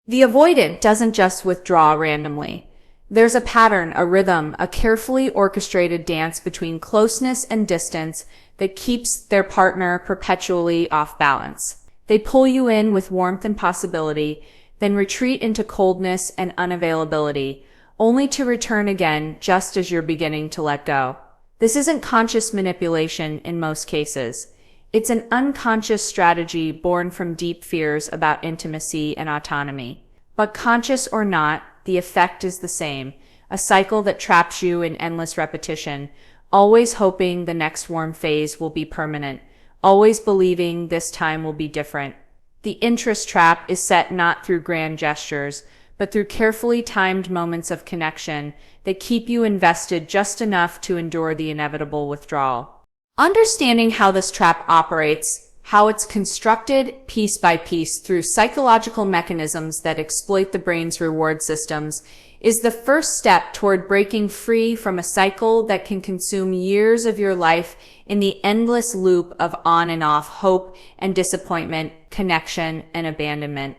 The avoidant doesn't just withdraw randomly. There's a pattern, a rhythm, a carefully orchestrated dance between closeness and distance that keeps their partner perpetually off balance. They pull you in with warmth and possibility, then retreat into coldness and unavailability, only to return again just as you're beginning to let go. This isn't conscious manipulation in most cases. It's an unconscious strategy born from deep fears about intimacy and autonomy. But conscious or not, the effect is the same, a cycle that traps you in endless repetition, always hoping the next warm phase will be permanent, always believing this time will be different. The interest trap is set not through grand gestures, but through carefully timed moments of connection that keep you invested just enough to endure the inevitable withdrawal. Understanding how this trap operates, how it's constructed piece by piece through psychological mechanisms that exploit the brain's reward systems, is the first step toward breaking free from a cycle that can consume years of your life in the endless loop of on and off hope and disappointment, connection and abandonment.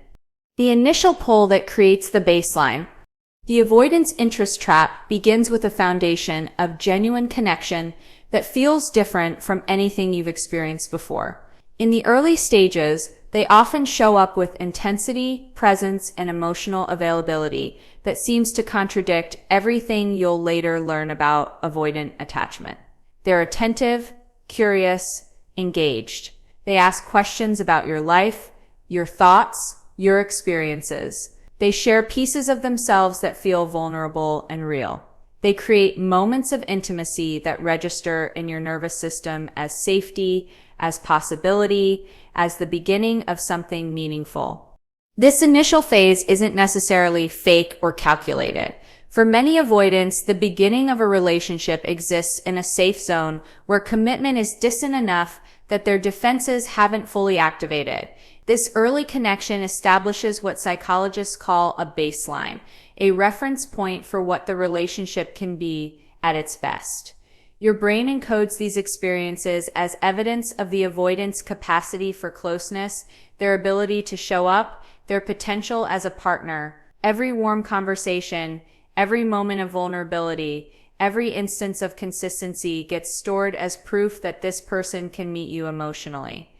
The initial pull that creates the baseline. The avoidance interest trap begins with a foundation of genuine connection that feels different from anything you've experienced before. In the early stages, they often show up with intensity, presence, and emotional availability that seems to contradict everything you'll later learn about avoidant attachment. They're attentive, curious, engaged. They ask questions about your life, your thoughts, your experiences. They share pieces of themselves that feel vulnerable and real. They create moments of intimacy that register in your nervous system as safety, as possibility, as the beginning of something meaningful. This initial phase isn't necessarily fake or calculated. For many avoidants, the beginning of a relationship exists in a safe zone where commitment is distant enough that their defenses haven't fully activated. This early connection establishes what psychologists call a baseline, a reference point for what the relationship can be at its best. Your brain encodes these experiences as evidence of the avoidant's capacity for closeness, their ability to show up, their potential as a partner. Every warm conversation, every moment of vulnerability, every instance of consistency gets stored as proof that this person can meet you emotionally.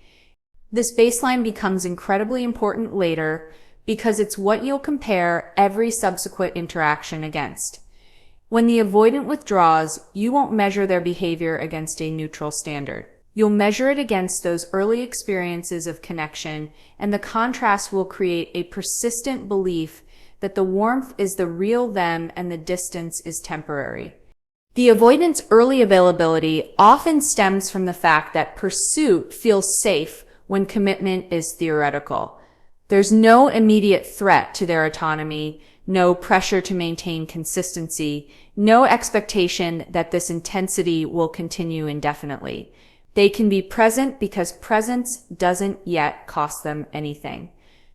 This baseline becomes incredibly important later because it's what you'll compare every subsequent interaction against. When the avoidant withdraws, you won't measure their behavior against a neutral standard. You'll measure it against those early experiences of connection, and the contrast will create a persistent belief that the warmth is the real them and the distance is temporary. The avoidant's early availability often stems from the fact that pursuit feels safe when commitment is theoretical. There's no immediate threat to their autonomy, no pressure to maintain consistency, no expectation that this intensity will continue indefinitely. They can be present because presence doesn't yet cost them anything.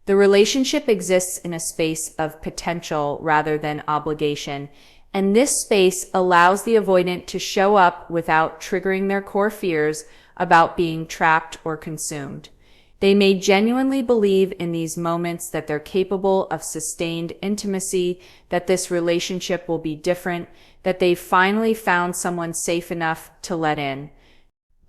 The relationship exists in a space of potential rather than obligation, and this space allows the avoidant to show up without triggering their core fears about being trapped or consumed. They may genuinely believe in these moments that they're capable of sustained intimacy, that this relationship will be different, that they've finally found someone safe enough to let in.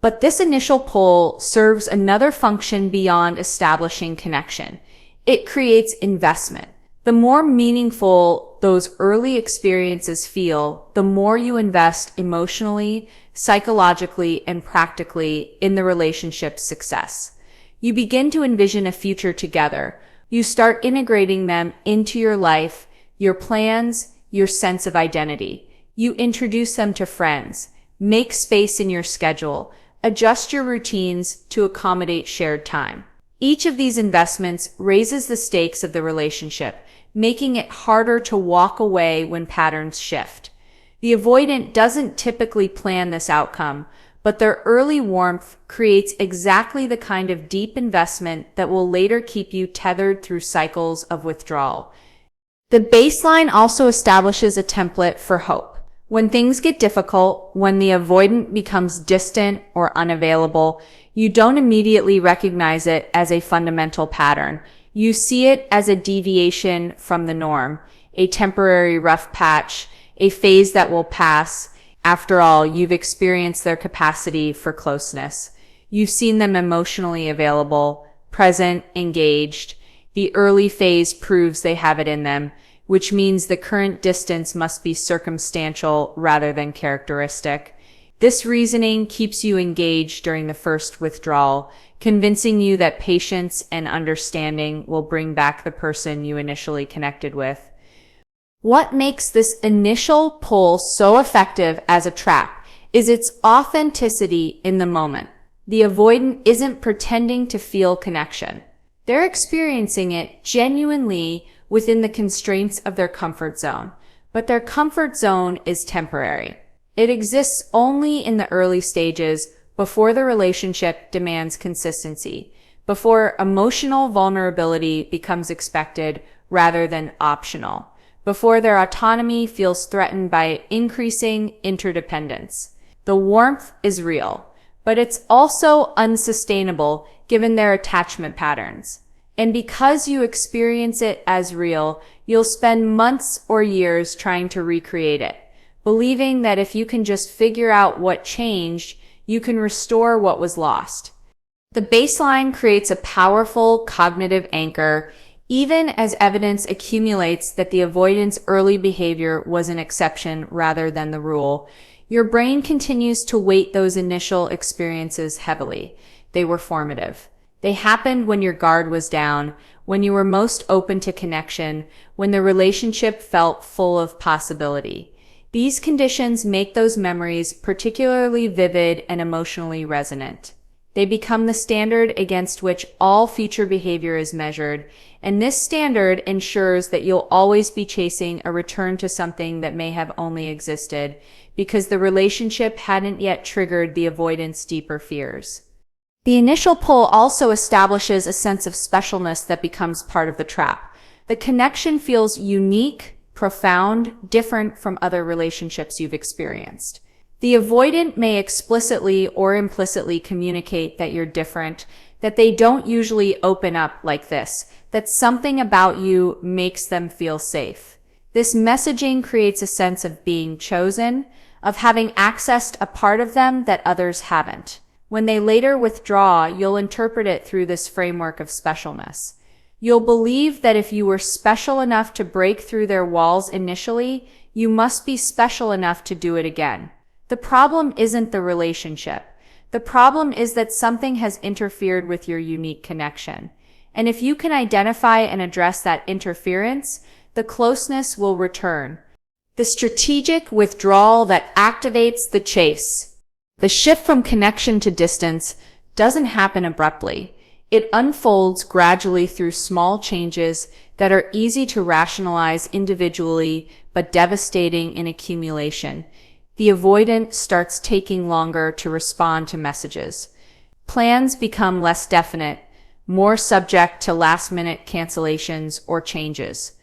But this initial pull serves another function beyond establishing connection. It creates investment. The more meaningful those early experiences feel, the more you invest emotionally, psychologically, and practically in the relationship's success. You begin to envision a future together. You start integrating them into your life, your plans, your sense of identity. You introduce them to friends, make space in your schedule, adjust your routines to accommodate shared time. Each of these investments raises the stakes of the relationship, making it harder to walk away when patterns shift. The avoidant doesn't typically plan this outcome, but their early warmth creates exactly the kind of deep investment that will later keep you tethered through cycles of withdrawal. The baseline also establishes a template for hope. When things get difficult, when the avoidant becomes distant or unavailable, you don't immediately recognize it as a fundamental pattern. You see it as a deviation from the norm, a temporary rough patch, a phase that will pass. After all, you've experienced their capacity for closeness. You've seen them emotionally available, present, engaged. The early phase proves they have it in them, which means the current distance must be circumstantial rather than characteristic. This reasoning keeps you engaged during the first withdrawal, convincing you that patience and understanding will bring back the person you initially connected with. What makes this initial pull so effective as a trap is its authenticity in the moment. The avoidant isn't pretending to feel connection. They're experiencing it genuinely within the constraints of their comfort zone. But their comfort zone is temporary. It exists only in the early stages before the relationship demands consistency, before emotional vulnerability becomes expected rather than optional, before their autonomy feels threatened by increasing interdependence. The warmth is real, but it's also unsustainable given their attachment patterns. And because you experience it as real, you'll spend months or years trying to recreate it, believing that if you can just figure out what changed, you can restore what was lost. The baseline creates a powerful cognitive anchor, even as evidence accumulates that the avoidant's early behavior was an exception rather than the rule. Your brain continues to weight those initial experiences heavily. They were formative. They happened when your guard was down, when you were most open to connection, when the relationship felt full of possibility. These conditions make those memories particularly vivid and emotionally resonant. They become the standard against which all future behavior is measured, and this standard ensures that you'll always be chasing a return to something that may have only existed because the relationship hadn't yet triggered the avoidant's deeper fears. The initial pull also establishes a sense of specialness that becomes part of the trap. The connection feels unique, profound, different from other relationships you've experienced. The avoidant may explicitly or implicitly communicate that you're different, that they don't usually open up like this, that something about you makes them feel safe. This messaging creates a sense of being chosen, of having accessed a part of them that others haven't. When they later withdraw, you'll interpret it through this framework of specialness. You'll believe that if you were special enough to break through their walls initially, you must be special enough to do it again. The problem isn't the relationship. The problem is that something has interfered with your unique connection. And if you can identify and address that interference, the closeness will return. The strategic withdrawal that activates the chase. The shift from connection to distance doesn't happen abruptly. It unfolds gradually through small changes that are easy to rationalize individually but devastating in accumulation. The avoidant starts taking longer to respond to messages. Plans become less definite, more subject to last-minute cancellations or changes.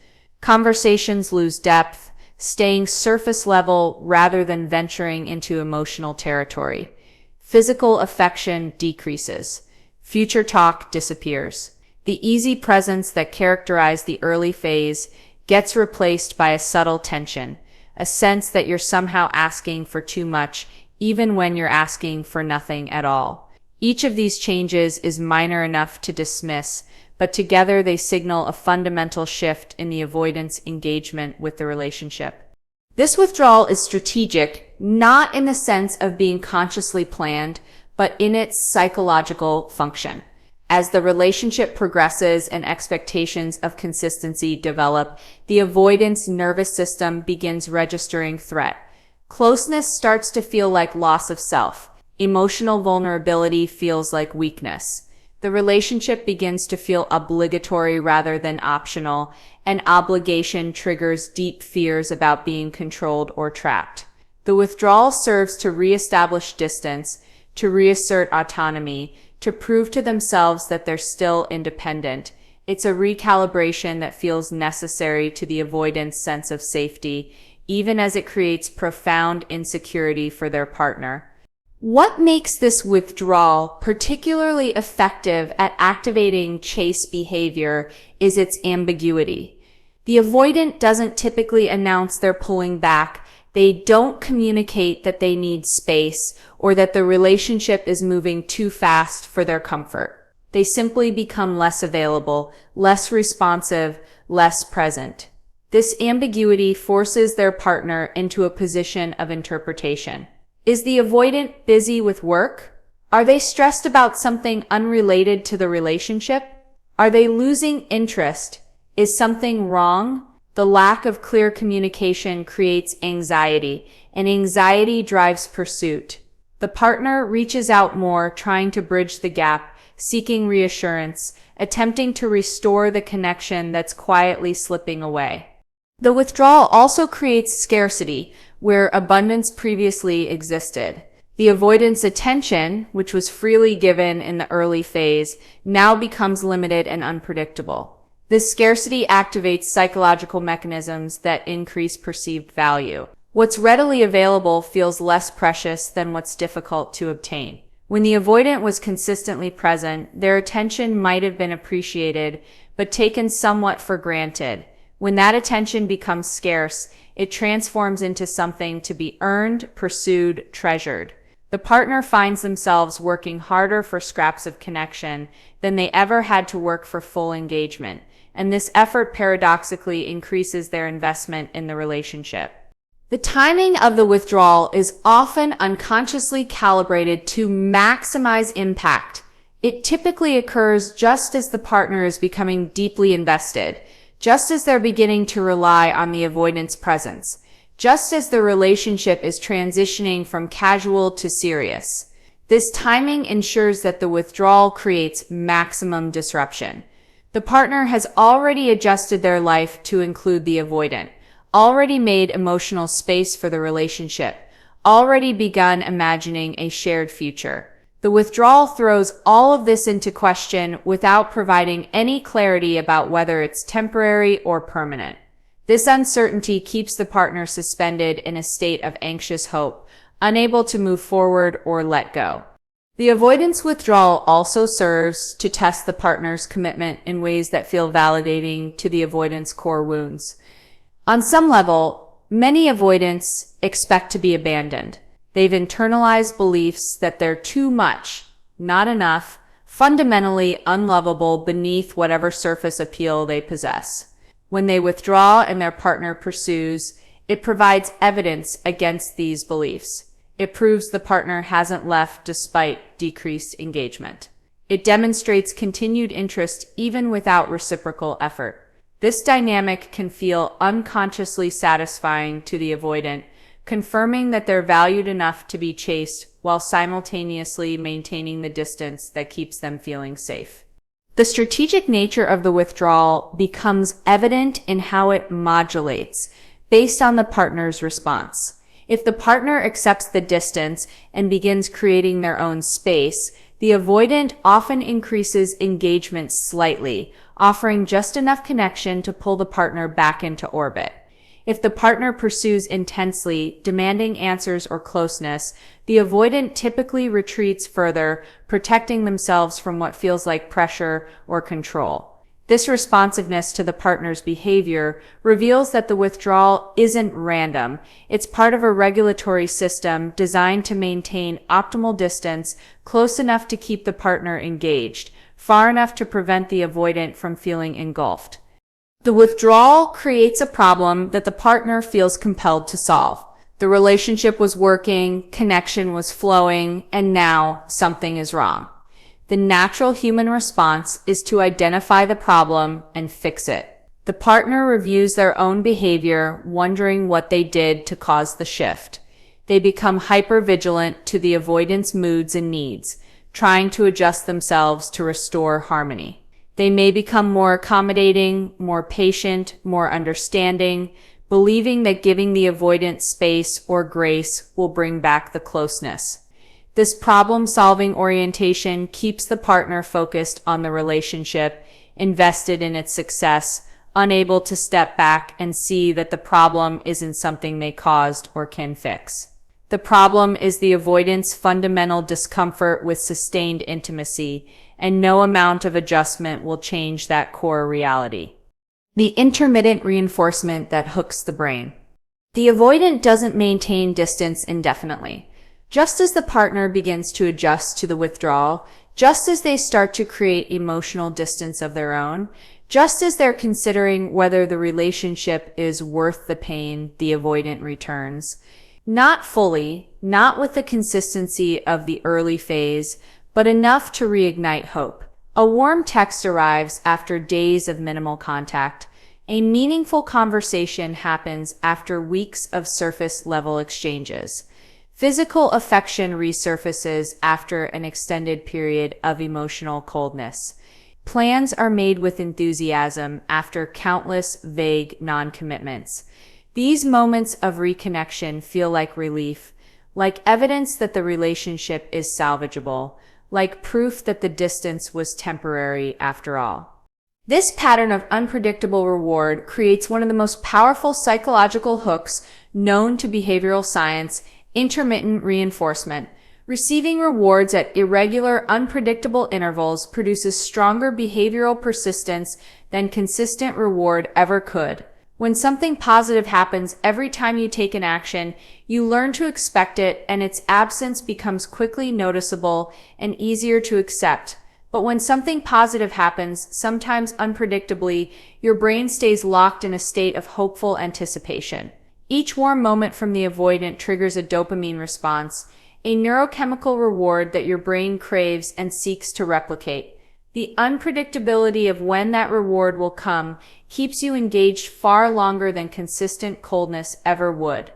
Conversations lose depth, staying surface level rather than venturing into emotional territory. Physical affection decreases. Future talk disappears. The easy presence that characterized the early phase gets replaced by a subtle tension, a sense that you're somehow asking for too much, even when you're asking for nothing at all. Each of these changes is minor enough to dismiss, but together they signal a fundamental shift in the avoidant's engagement with the relationship. This withdrawal is strategic, not in the sense of being consciously planned, but in its psychological function. As the relationship progresses and expectations of consistency develop, the avoidant's nervous system begins registering threat. Closeness starts to feel like loss of self. Emotional vulnerability feels like weakness. The relationship begins to feel obligatory rather than optional, and obligation triggers deep fears about being controlled or trapped. The withdrawal serves to reestablish distance, to reassert autonomy, to prove to themselves that they're still independent. It's a recalibration that feels necessary to the avoidant's sense of safety, even as it creates profound insecurity for their partner. What makes this withdrawal particularly effective at activating chase behavior is its ambiguity. The avoidant doesn't typically announce they're pulling back. They don't communicate that they need space or that the relationship is moving too fast for their comfort. They simply become less available, less responsive, less present. This ambiguity forces their partner into a position of interpretation. Is the avoidant busy with work? Are they stressed about something unrelated to the relationship? Are they losing interest? Is something wrong? The lack of clear communication creates anxiety, and anxiety drives pursuit. The partner reaches out more, trying to bridge the gap, seeking reassurance, attempting to restore the connection that's quietly slipping away. The withdrawal also creates scarcity, where abundance previously existed. The avoidant's attention, which was freely given in the early phase, now becomes limited and unpredictable. This scarcity activates psychological mechanisms that increase perceived value. What's readily available feels less precious than what's difficult to obtain. When the avoidant was consistently present, their attention might have been appreciated, but taken somewhat for granted. When that attention becomes scarce, it transforms into something to be earned, pursued, treasured. The partner finds themselves working harder for scraps of connection than they ever had to work for full engagement, and this effort paradoxically increases their investment in the relationship. The timing of the withdrawal is often unconsciously calibrated to maximize impact. It typically occurs just as the partner is becoming deeply invested, just as they're beginning to rely on the avoidant's presence, just as the relationship is transitioning from casual to serious. This timing ensures that the withdrawal creates maximum disruption. The partner has already adjusted their life to include the avoidant, already made emotional space for the relationship, already begun imagining a shared future. The withdrawal throws all of this into question without providing any clarity about whether it's temporary or permanent. This uncertainty keeps the partner suspended in a state of anxious hope, unable to move forward or let go. The avoidance withdrawal also serves to test the partner's commitment in ways that feel validating to the avoidance core wounds. On some level, many avoidants expect to be abandoned. They've internalized beliefs that they're too much, not enough, fundamentally unlovable beneath whatever surface appeal they possess. When they withdraw and their partner pursues, it provides evidence against these beliefs. It proves the partner hasn't left despite decreased engagement. It demonstrates continued interest even without reciprocal effort. This dynamic can feel unconsciously satisfying to the avoidant, confirming that they're valued enough to be chased while simultaneously maintaining the distance that keeps them feeling safe. The strategic nature of the withdrawal becomes evident in how it modulates, based on the partner's response. If the partner accepts the distance and begins creating their own space, the avoidant often increases engagement slightly, offering just enough connection to pull the partner back into orbit. If the partner pursues intensely, demanding answers or closeness, the avoidant typically retreats further, protecting themselves from what feels like pressure or control. This responsiveness to the partner's behavior reveals that the withdrawal isn't random. It's part of a regulatory system designed to maintain optimal distance, close enough to keep the partner engaged, far enough to prevent the avoidant from feeling engulfed. The withdrawal creates a problem that the partner feels compelled to solve. The relationship was working, connection was flowing, and now something is wrong. The natural human response is to identify the problem and fix it. The partner reviews their own behavior, wondering what they did to cause the shift. They become hypervigilant to the avoidance moods and needs, trying to adjust themselves to restore harmony. They may become more accommodating, more patient, more understanding, believing that giving the avoidant space or grace will bring back the closeness. This problem-solving orientation keeps the partner focused on the relationship, invested in its success, unable to step back and see that the problem isn't something they caused or can fix. The problem is the avoidant's fundamental discomfort with sustained intimacy, and no amount of adjustment will change that core reality. The intermittent reinforcement that hooks the brain. The avoidant doesn't maintain distance indefinitely. Just as the partner begins to adjust to the withdrawal, just as they start to create emotional distance of their own, just as they're considering whether the relationship is worth the pain, the avoidant returns. Not fully, not with the consistency of the early phase, but enough to reignite hope. A warm text arrives after days of minimal contact. A meaningful conversation happens after weeks of surface-level exchanges. Physical affection resurfaces after an extended period of emotional coldness. Plans are made with enthusiasm after countless vague non-commitments. These moments of reconnection feel like relief, like evidence that the relationship is salvageable, like proof that the distance was temporary after all. This pattern of unpredictable reward creates one of the most powerful psychological hooks known to behavioral science: intermittent reinforcement. Receiving rewards at irregular, unpredictable intervals produces stronger behavioral persistence than consistent reward ever could. When something positive happens every time you take an action, you learn to expect it, and its absence becomes quickly noticeable and easier to accept. But when something positive happens, sometimes unpredictably, your brain stays locked in a state of hopeful anticipation. Each warm moment from the avoidant triggers a dopamine response, a neurochemical reward that your brain craves and seeks to replicate. The unpredictability of when that reward will come keeps you engaged far longer than consistent coldness ever would.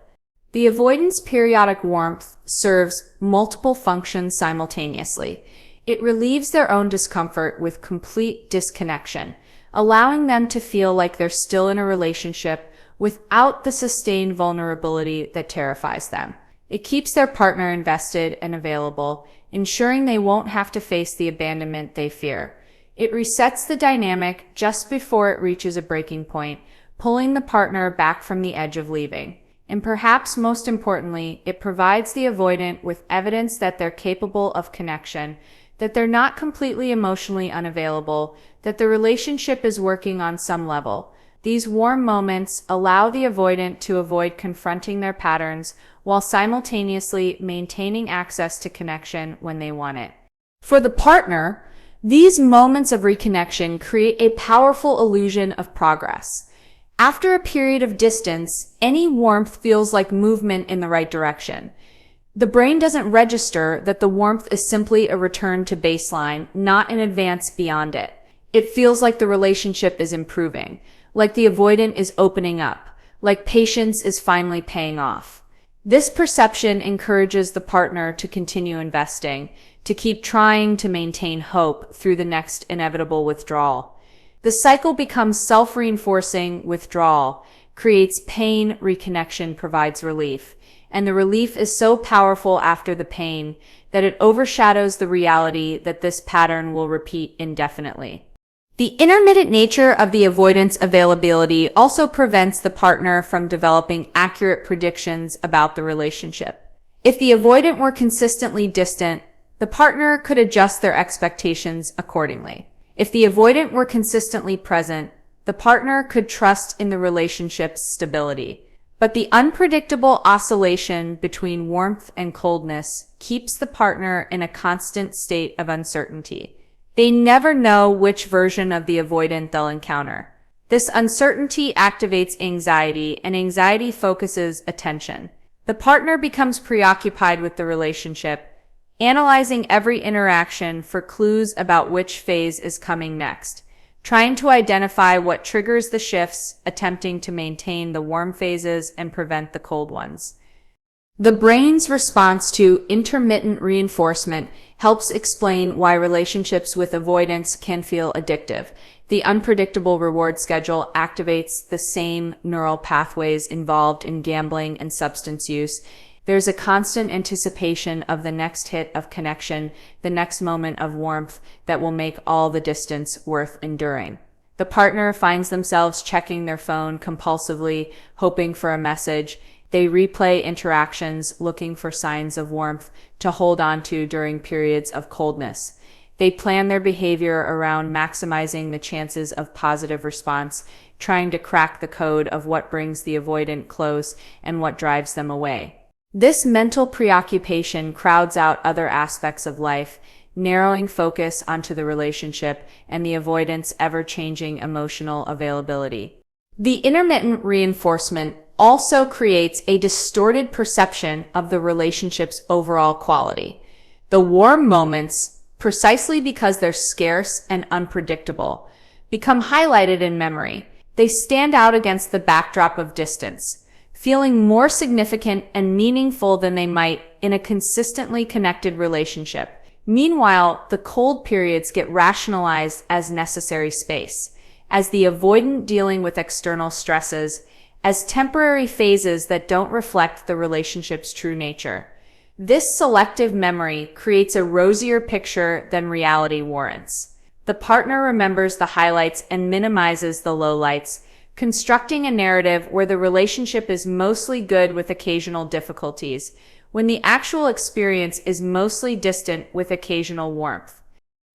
The avoidant's periodic warmth serves multiple functions simultaneously. It relieves their own discomfort with complete disconnection, allowing them to feel like they're still in a relationship without the sustained vulnerability that terrifies them. It keeps their partner invested and available, ensuring they won't have to face the abandonment they fear. It resets the dynamic just before it reaches a breaking point, pulling the partner back from the edge of leaving. And perhaps most importantly, it provides the avoidant with evidence that they're capable of connection, that they're not completely emotionally unavailable, that the relationship is working on some level. These warm moments allow the avoidant to avoid confronting their patterns while simultaneously maintaining access to connection when they want it. For the partner, these moments of reconnection create a powerful illusion of progress. After a period of distance, any warmth feels like movement in the right direction. The brain doesn't register that the warmth is simply a return to baseline, not an advance beyond it. It feels like the relationship is improving, like the avoidant is opening up, like patience is finally paying off. This perception encourages the partner to continue investing, to keep trying to maintain hope through the next inevitable withdrawal. The cycle becomes self-reinforcing. Withdrawal creates pain, reconnection provides relief. And the relief is so powerful after the pain that it overshadows the reality that this pattern will repeat indefinitely. The intermittent nature of the avoidance availability also prevents the partner from developing accurate predictions about the relationship. If the avoidant were consistently distant, the partner could adjust their expectations accordingly. If the avoidant were consistently present, the partner could trust in the relationship's stability. But the unpredictable oscillation between warmth and coldness keeps the partner in a constant state of uncertainty. They never know which version of the avoidant they'll encounter. This uncertainty activates anxiety, and anxiety focuses attention. The partner becomes preoccupied with the relationship, analyzing every interaction for clues about which phase is coming next, trying to identify what triggers the shifts, attempting to maintain the warm phases and prevent the cold ones. The brain's response to intermittent reinforcement helps explain why relationships with avoidance can feel addictive. The unpredictable reward schedule activates the same neural pathways involved in gambling and substance use. There's a constant anticipation of the next hit of connection, the next moment of warmth that will make all the distance worth enduring. The partner finds themselves checking their phone compulsively, hoping for a message. They replay interactions looking for signs of warmth to hold on to during periods of coldness. They plan their behavior around maximizing the chances of positive response, trying to crack the code of what brings the avoidant close and what drives them away. This mental preoccupation crowds out other aspects of life, narrowing focus onto the relationship and the avoidant's ever-changing emotional availability. The intermittent reinforcement also creates a distorted perception of the relationship's overall quality. The warm moments, precisely because they're scarce and unpredictable, become highlighted in memory. They stand out against the backdrop of distance, feeling more significant and meaningful than they might in a consistently connected relationship. Meanwhile, the cold periods get rationalized as necessary space, as the avoidant dealing with external stresses, as temporary phases that don't reflect the relationship's true nature. This selective memory creates a rosier picture than reality warrants. The partner remembers the highlights and minimizes the lowlights, constructing a narrative where the relationship is mostly good with occasional difficulties, when the actual experience is mostly distant with occasional warmth.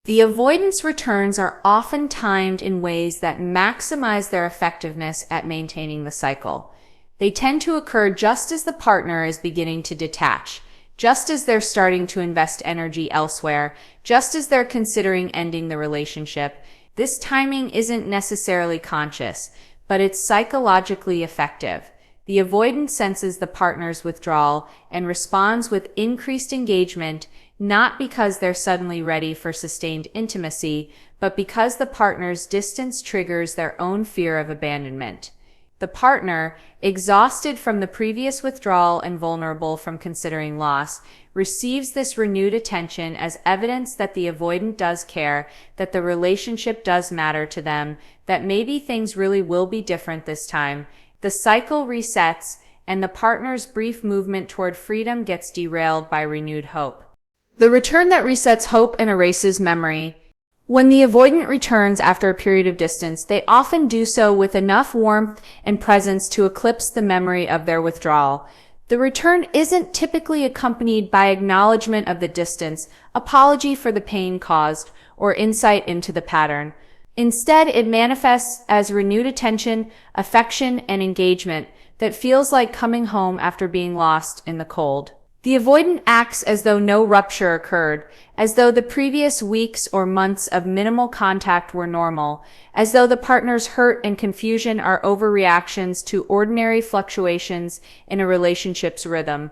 The avoidance returns are often timed in ways that maximize their effectiveness at maintaining the cycle. They tend to occur just as the partner is beginning to detach, just as they're starting to invest energy elsewhere, just as they're considering ending the relationship. This timing isn't necessarily conscious, but it's psychologically effective. The avoidant senses the partner's withdrawal and responds with increased engagement, not because they're suddenly ready for sustained intimacy, but because the partner's distance triggers their own fear of abandonment. The partner, exhausted from the previous withdrawal and vulnerable from considering loss, receives this renewed attention as evidence that the avoidant does care, that the relationship does matter to them, that maybe things really will be different this time. The cycle resets, and the partner's brief movement toward freedom gets derailed by renewed hope. The return that resets hope and erases memory. When the avoidant returns after a period of distance, they often do so with enough warmth and presence to eclipse the memory of their withdrawal. The return isn't typically accompanied by acknowledgement of the distance, apology for the pain caused, or insight into the pattern. Instead, it manifests as renewed attention, affection, and engagement that feels like coming home after being lost in the cold. The avoidant acts as though no rupture occurred, as though the previous weeks or months of minimal contact were normal, as though the partner's hurt and confusion are overreactions to ordinary fluctuations in a relationship's rhythm.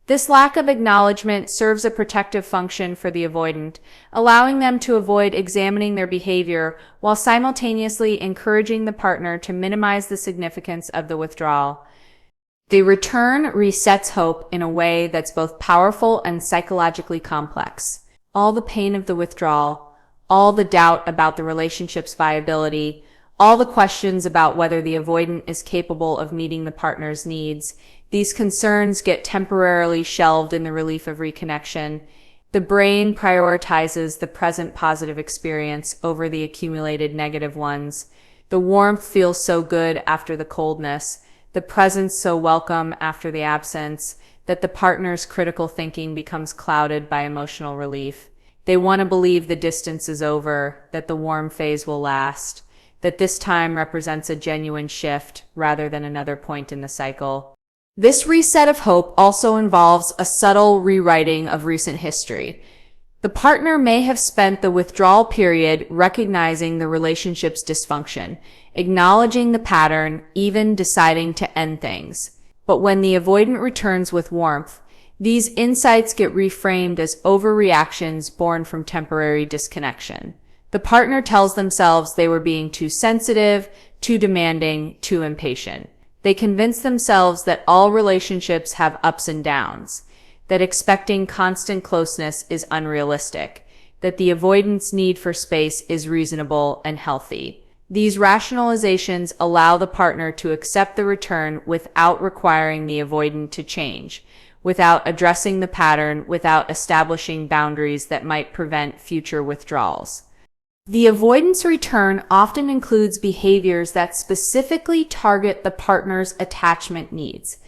This lack of acknowledgement serves a protective function for the avoidant, allowing them to avoid examining their behavior while simultaneously encouraging the partner to minimize the significance of the withdrawal. The return resets hope in a way that's both powerful and psychologically complex. All the pain of the withdrawal, all the doubt about the relationship's viability, all the questions about whether the avoidant is capable of meeting the partner's needs, these concerns get temporarily shelved in the relief of reconnection. The brain prioritizes the present positive experience over the accumulated negative ones. The warmth feels so good after the coldness, the presence so welcome after the absence, that the partner's critical thinking becomes clouded by emotional relief. They want to believe the distance is over, that the warm phase will last, that this time represents a genuine shift rather than another point in the cycle. This reset of hope also involves a subtle rewriting of recent history. The partner may have spent the withdrawal period recognizing the relationship's dysfunction, acknowledging the pattern, even deciding to end things. But when the avoidant returns with warmth, these insights get reframed as overreactions born from temporary disconnection. The partner tells themselves they were being too sensitive, too demanding, too impatient. They convince themselves that all relationships have ups and downs, that expecting constant closeness is unrealistic, that the avoidant's need for space is reasonable and healthy. These rationalizations allow the partner to accept the return without requiring the avoidant to change, without addressing the pattern, without establishing boundaries that might prevent future withdrawals. The avoidance return often includes behaviors that specifically target the partner's attachment needs.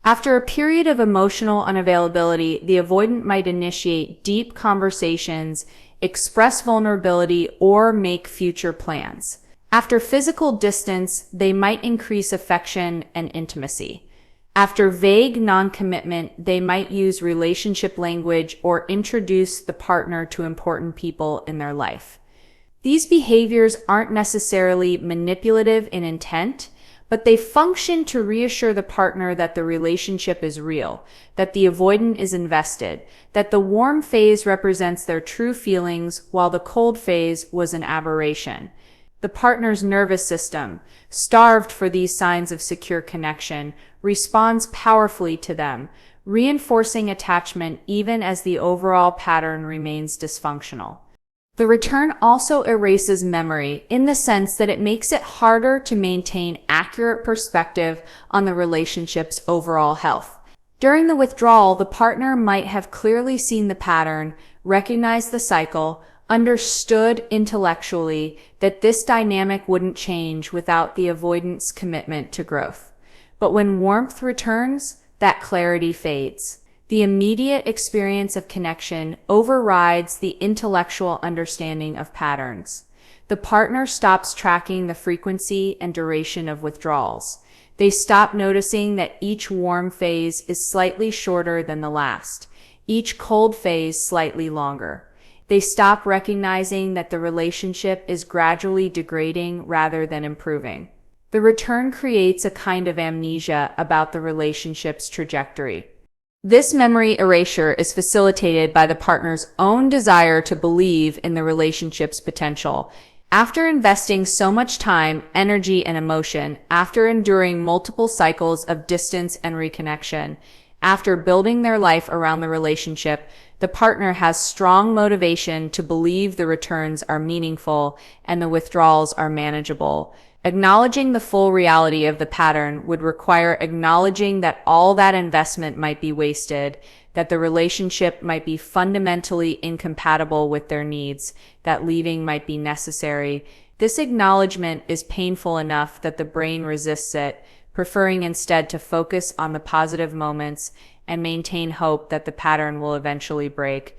After a period of emotional unavailability, the avoidant might initiate deep conversations, express vulnerability, or make future plans. After physical distance, they might increase affection and intimacy. After vague non-commitment, they might use relationship language or introduce the partner to important people in their life. These behaviors aren't necessarily manipulative in intent, but they function to reassure the partner that the relationship is real, that the avoidant is invested, that the warm phase represents their true feelings while the cold phase was an aberration. The partner's nervous system, starved for these signs of secure connection, responds powerfully to them, reinforcing attachment even as the overall pattern remains dysfunctional. The return also erases memory in the sense that it makes it harder to maintain accurate perspective on the relationship's overall health. During the withdrawal, the partner might have clearly seen the pattern, recognized the cycle, understood intellectually that this dynamic wouldn't change without the avoidant's commitment to growth. But when warmth returns, that clarity fades. The immediate experience of connection overrides the intellectual understanding of patterns. The partner stops tracking the frequency and duration of withdrawals. They stop noticing that each warm phase is slightly shorter than the last, each cold phase slightly longer. They stop recognizing that the relationship is gradually degrading rather than improving. The return creates a kind of amnesia about the relationship's trajectory. This memory erasure is facilitated by the partner's own desire to believe in the relationship's potential. After investing so much time, energy, and emotion, after enduring multiple cycles of distance and reconnection, after building their life around the relationship, the partner has strong motivation to believe the returns are meaningful and the withdrawals are manageable. Acknowledging the full reality of the pattern would require acknowledging that all that investment might be wasted, that the relationship might be fundamentally incompatible with their needs, that leaving might be necessary. This acknowledgement is painful enough that the brain resists it, preferring instead to focus on the positive moments and maintain hope that the pattern will eventually break.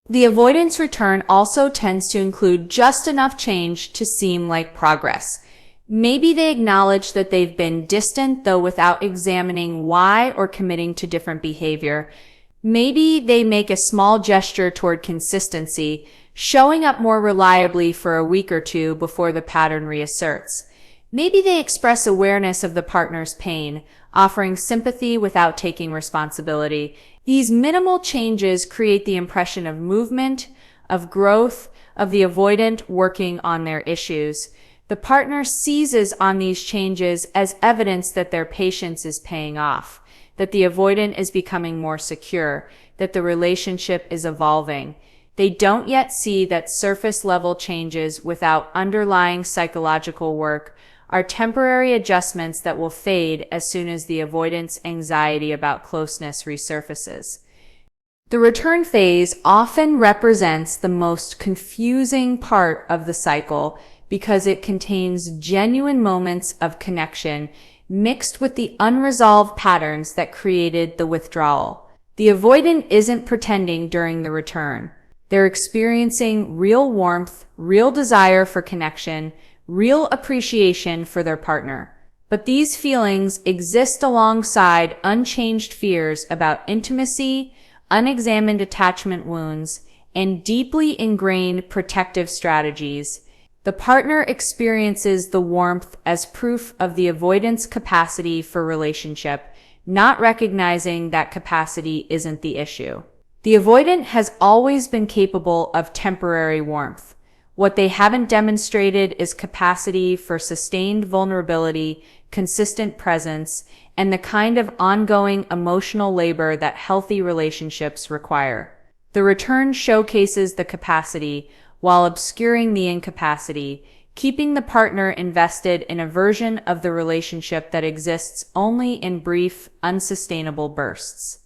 The avoidance return also tends to include just enough change to seem like progress. Maybe they acknowledge that they've been distant, though without examining why or committing to different behavior. Maybe they make a small gesture toward consistency, showing up more reliably for a week or two before the pattern reasserts. Maybe they express awareness of the partner's pain, offering sympathy without taking responsibility. These minimal changes create the impression of movement, of growth, of the avoidant working on their issues. The partner seizes on these changes as evidence that their patience is paying off, that the avoidant is becoming more secure, that the relationship is evolving. They don't yet see that surface-level changes without underlying psychological work are temporary adjustments that will fade as soon as the avoidant's anxiety about closeness resurfaces. The return phase often represents the most confusing part of the cycle because it contains genuine moments of connection mixed with the unresolved patterns that created the withdrawal. The avoidant isn't pretending during the return. They're experiencing real warmth, real desire for connection, real appreciation for their partner. But these feelings exist alongside unchanged fears about intimacy, unexamined attachment wounds, and deeply ingrained protective strategies. The partner experiences the warmth as proof of the avoidant's capacity for relationship, not recognizing that capacity isn't the issue. The avoidant has always been capable of temporary warmth. What they haven't demonstrated is capacity for sustained vulnerability, consistent presence, and the kind of ongoing emotional labor that healthy relationships require. The return showcases the capacity, while obscuring the incapacity, keeping the partner invested in a version of the relationship that exists only in brief, unsustainable bursts.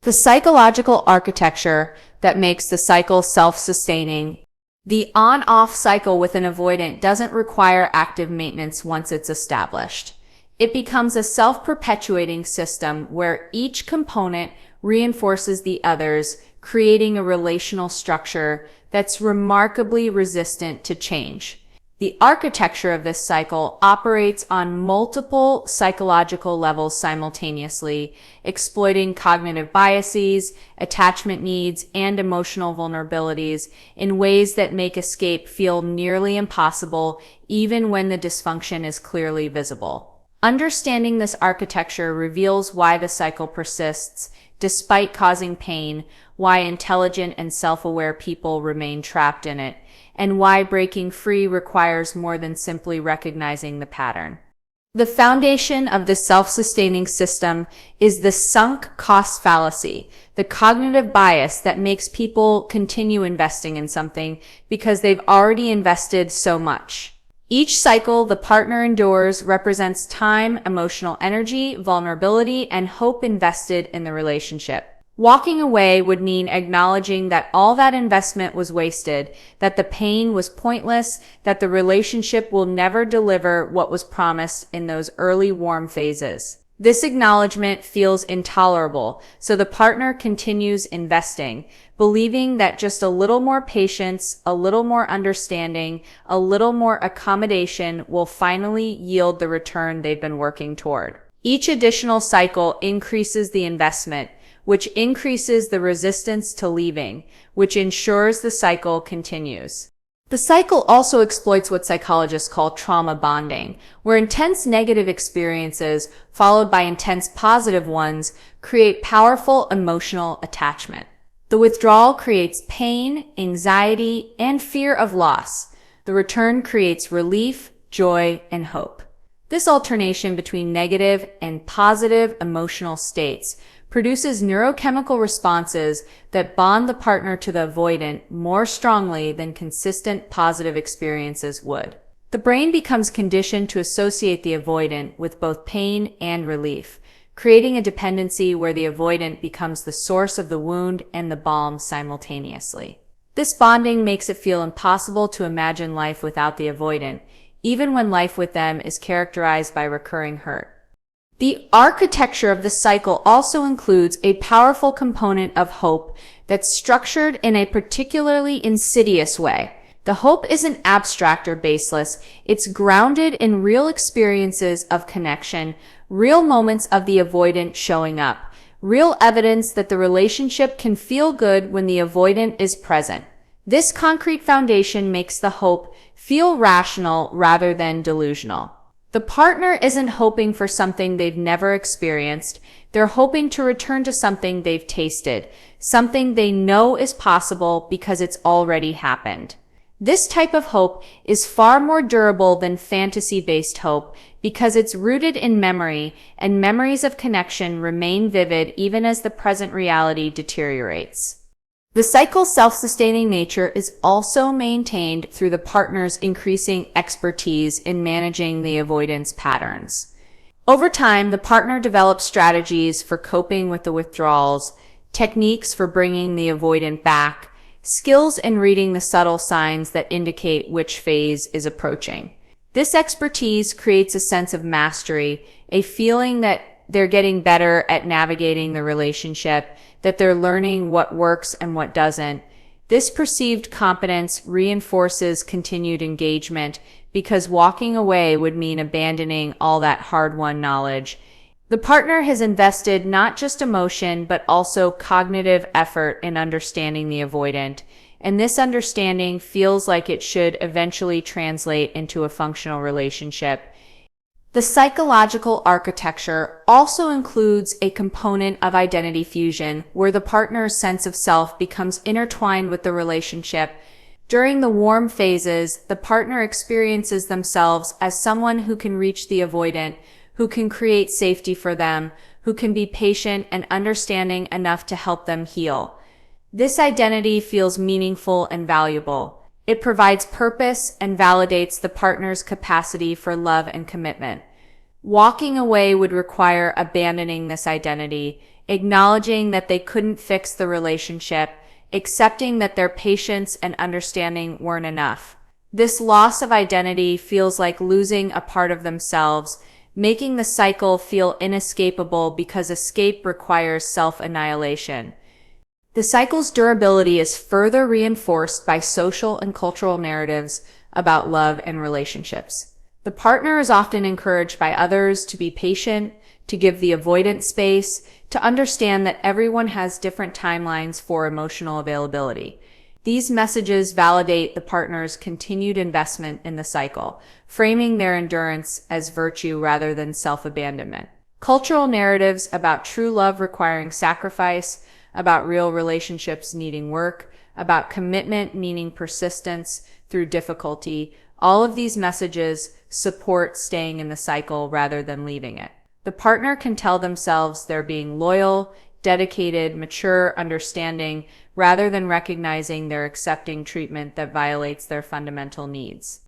The psychological architecture that makes the cycle self-sustaining. The on-off cycle with an avoidant doesn't require active maintenance once it's established. It becomes a self-perpetuating system where each component reinforces the others, creating a relational structure that's remarkably resistant to change. The architecture of this cycle operates on multiple psychological levels simultaneously, exploiting cognitive biases, attachment needs, and emotional vulnerabilities in ways that make escape feel nearly impossible, even when the dysfunction is clearly visible. Understanding this architecture reveals why the cycle persists, despite causing pain, why intelligent and self-aware people remain trapped in it, and why breaking free requires more than simply recognizing the pattern. The foundation of the self-sustaining system is the sunk cost fallacy, the cognitive bias that makes people continue investing in something because they've already invested so much. Each cycle the partner endures represents time, emotional energy, vulnerability, and hope invested in the relationship. Walking away would mean acknowledging that all that investment was wasted, that the pain was pointless, that the relationship will never deliver what was promised in those early warm phases. This acknowledgement feels intolerable, so the partner continues investing, believing that just a little more patience, a little more understanding, a little more accommodation will finally yield the return they've been working toward. Each additional cycle increases the investment, which increases the resistance to leaving, which ensures the cycle continues. The cycle also exploits what psychologists call trauma bonding, where intense negative experiences, followed by intense positive ones, create powerful emotional attachment. The withdrawal creates pain, anxiety, and fear of loss. The return creates relief, joy, and hope. This alternation between negative and positive emotional states produces neurochemical responses that bond the partner to the avoidant more strongly than consistent positive experiences would. The brain becomes conditioned to associate the avoidant with both pain and relief, creating a dependency where the avoidant becomes the source of the wound and the balm simultaneously. This bonding makes it feel impossible to imagine life without the avoidant, even when life with them is characterized by recurring hurt. The architecture of the cycle also includes a powerful component of hope that's structured in a particularly insidious way. The hope isn't abstract or baseless. It's grounded in real experiences of connection, real moments of the avoidant showing up, real evidence that the relationship can feel good when the avoidant is present. This concrete foundation makes the hope feel rational rather than delusional. The partner isn't hoping for something they've never experienced. They're hoping to return to something they've tasted, something they know is possible because it's already happened. This type of hope is far more durable than fantasy-based hope because it's rooted in memory, and memories of connection remain vivid even as the present reality deteriorates. The cycle's self-sustaining nature is also maintained through the partner's increasing expertise in managing the avoidance patterns. Over time, the partner develops strategies for coping with the withdrawals, techniques for bringing the avoidant back, skills in reading the subtle signs that indicate which phase is approaching. This expertise creates a sense of mastery, a feeling that they're getting better at navigating the relationship, that they're learning what works and what doesn't. This perceived competence reinforces continued engagement because walking away would mean abandoning all that hard-won knowledge. The partner has invested not just emotion, but also cognitive effort in understanding the avoidant, and this understanding feels like it should eventually translate into a functional relationship. The psychological architecture also includes a component of identity fusion, where the partner's sense of self becomes intertwined with the relationship. During the warm phases, the partner experiences themselves as someone who can reach the avoidant, who can create safety for them, who can be patient and understanding enough to help them heal. This identity feels meaningful and valuable. It provides purpose and validates the partner's capacity for love and commitment. Walking away would require abandoning this identity, acknowledging that they couldn't fix the relationship, accepting that their patience and understanding weren't enough. This loss of identity feels like losing a part of themselves, making the cycle feel inescapable because escape requires self-annihilation. The cycle's durability is further reinforced by social and cultural narratives about love and relationships. The partner is often encouraged by others to be patient, to give the avoidant space, to understand that everyone has different timelines for emotional availability. These messages validate the partner's continued investment in the cycle, framing their endurance as virtue rather than self-abandonment. Cultural narratives about true love requiring sacrifice, about real relationships needing work, about commitment meaning persistence through difficulty, all of these messages support staying in the cycle rather than leaving it. The partner can tell themselves they're being loyal, dedicated, mature, understanding, rather than recognizing they're accepting treatment that violates their fundamental needs.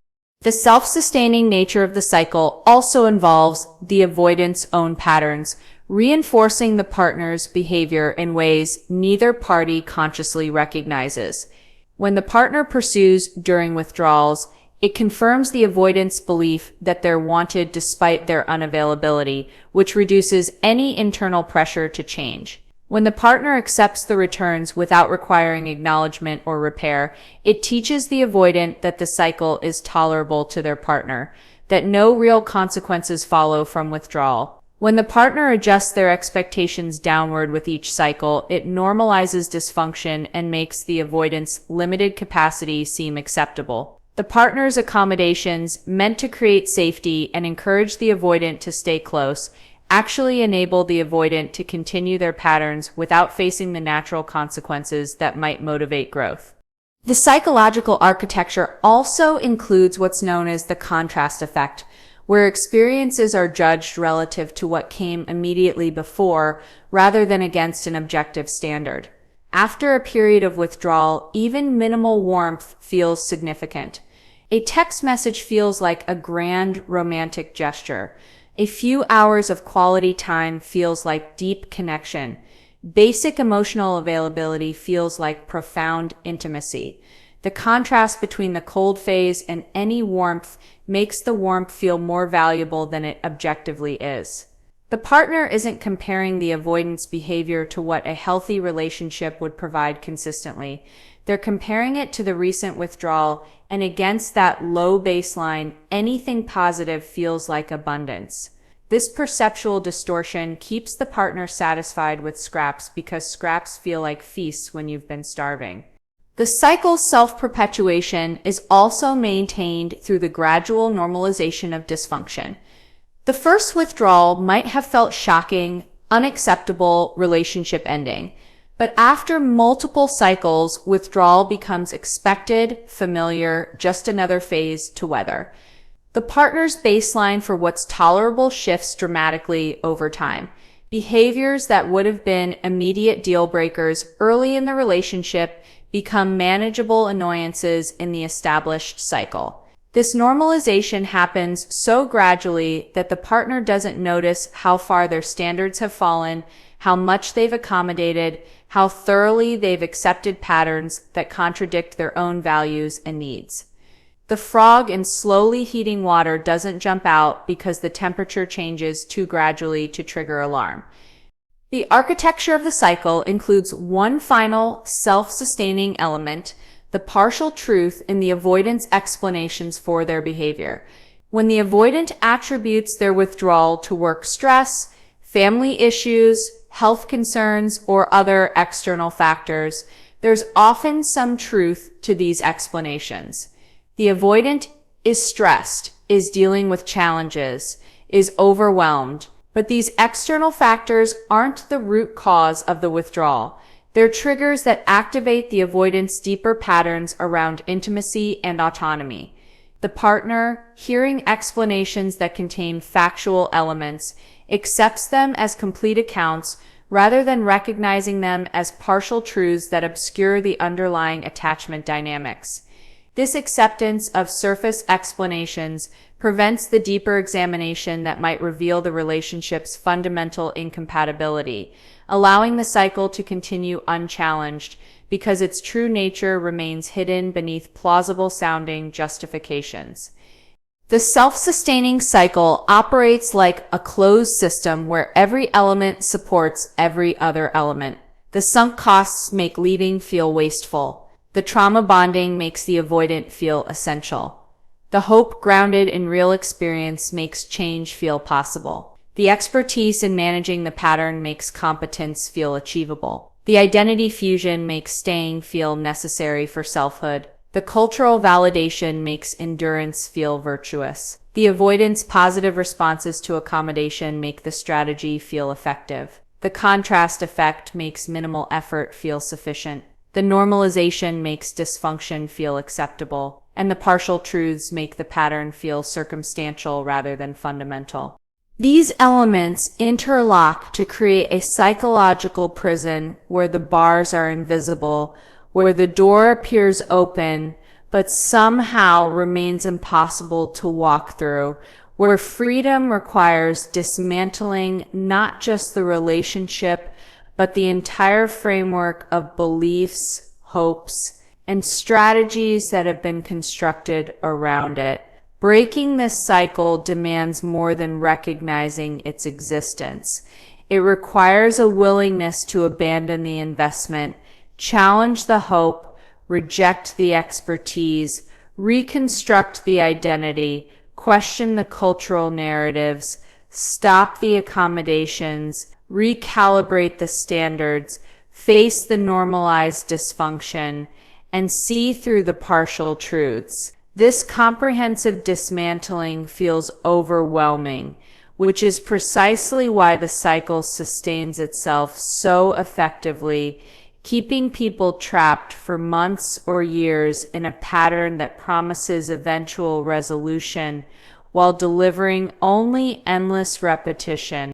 The self-sustaining nature of the cycle also involves the avoidant's own patterns, reinforcing the partner's behavior in ways neither party consciously recognizes. When the partner pursues during withdrawals, it confirms the avoidant's belief that they're wanted despite their unavailability, which reduces any internal pressure to change. When the partner accepts the returns without requiring acknowledgement or repair, it teaches the avoidant that the cycle is tolerable to their partner, that no real consequences follow from withdrawal. When the partner adjusts their expectations downward with each cycle, it normalizes dysfunction and makes the avoidant's limited capacity seem acceptable. The partner's accommodations, meant to create safety and encourage the avoidant to stay close, actually enable the avoidant to continue their patterns without facing the natural consequences that might motivate growth. The psychological architecture also includes what's known as the contrast effect, where experiences are judged relative to what came immediately before rather than against an objective standard. After a period of withdrawal, even minimal warmth feels significant. A text message feels like a grand romantic gesture. A few hours of quality time feels like deep connection. Basic emotional availability feels like profound intimacy. The contrast between the cold phase and any warmth makes the warmth feel more valuable than it objectively is. The partner isn't comparing the avoidance behavior to what a healthy relationship would provide consistently. They're comparing it to the recent withdrawal, and against that low baseline, anything positive feels like abundance. This perceptual distortion keeps the partner satisfied with scraps because scraps feel like feasts when you've been starving. The cycle's self-perpetuation is also maintained through the gradual normalization of dysfunction. The first withdrawal might have felt shocking, unacceptable relationship ending. But after multiple cycles, withdrawal becomes expected, familiar, just another phase to weather. The partner's baseline for what's tolerable shifts dramatically over time. Behaviors that would have been immediate deal breakers early in the relationship become manageable annoyances in the established cycle. This normalization happens so gradually that the partner doesn't notice how far their standards have fallen, how much they've accommodated, how thoroughly they've accepted patterns that contradict their own values and needs. The frog in slowly heating water doesn't jump out because the temperature changes too gradually to trigger alarm. The architecture of the cycle includes one final self-sustaining element, the partial truth in the avoidant's explanations for their behavior. When the avoidant attributes their withdrawal to work stress, family issues, health concerns, or other external factors, there's often some truth to these explanations. The avoidant is stressed, is dealing with challenges, is overwhelmed, but these external factors aren't the root cause of the withdrawal. They're triggers that activate the avoidant's deeper patterns around intimacy and autonomy. The partner, hearing explanations that contain factual elements, accepts them as complete accounts rather than recognizing them as partial truths that obscure the underlying attachment dynamics. This acceptance of surface explanations prevents the deeper examination that might reveal the relationship's fundamental incompatibility, allowing the cycle to continue unchallenged because its true nature remains hidden beneath plausible-sounding justifications. The self-sustaining cycle operates like a closed system where every element supports every other element. The sunk costs make leaving feel wasteful. The trauma bonding makes the avoidant feel essential. The hope grounded in real experience makes change feel possible. The expertise in managing the pattern makes competence feel achievable. The identity fusion makes staying feel necessary for selfhood. The cultural validation makes endurance feel virtuous. The avoidance positive responses to accommodation make the strategy feel effective. The contrast effect makes minimal effort feel sufficient. The normalization makes dysfunction feel acceptable. And the partial truths make the pattern feel circumstantial rather than fundamental. These elements interlock to create a psychological prison where the bars are invisible, where the door appears open, but somehow remains impossible to walk through, where freedom requires dismantling not just the relationship, but the entire framework of beliefs, hopes, and strategies that have been constructed around it. Breaking this cycle demands more than recognizing its existence. It requires a willingness to abandon the investment, challenge the hope, reject the expertise, reconstruct the identity, question the cultural narratives, stop the accommodations, recalibrate the standards, face the normalized dysfunction, and see through the partial truths. This comprehensive dismantling feels overwhelming, which is precisely why the cycle sustains itself so effectively, keeping people trapped for months or years in a pattern that promises eventual resolution while delivering only endless repetition.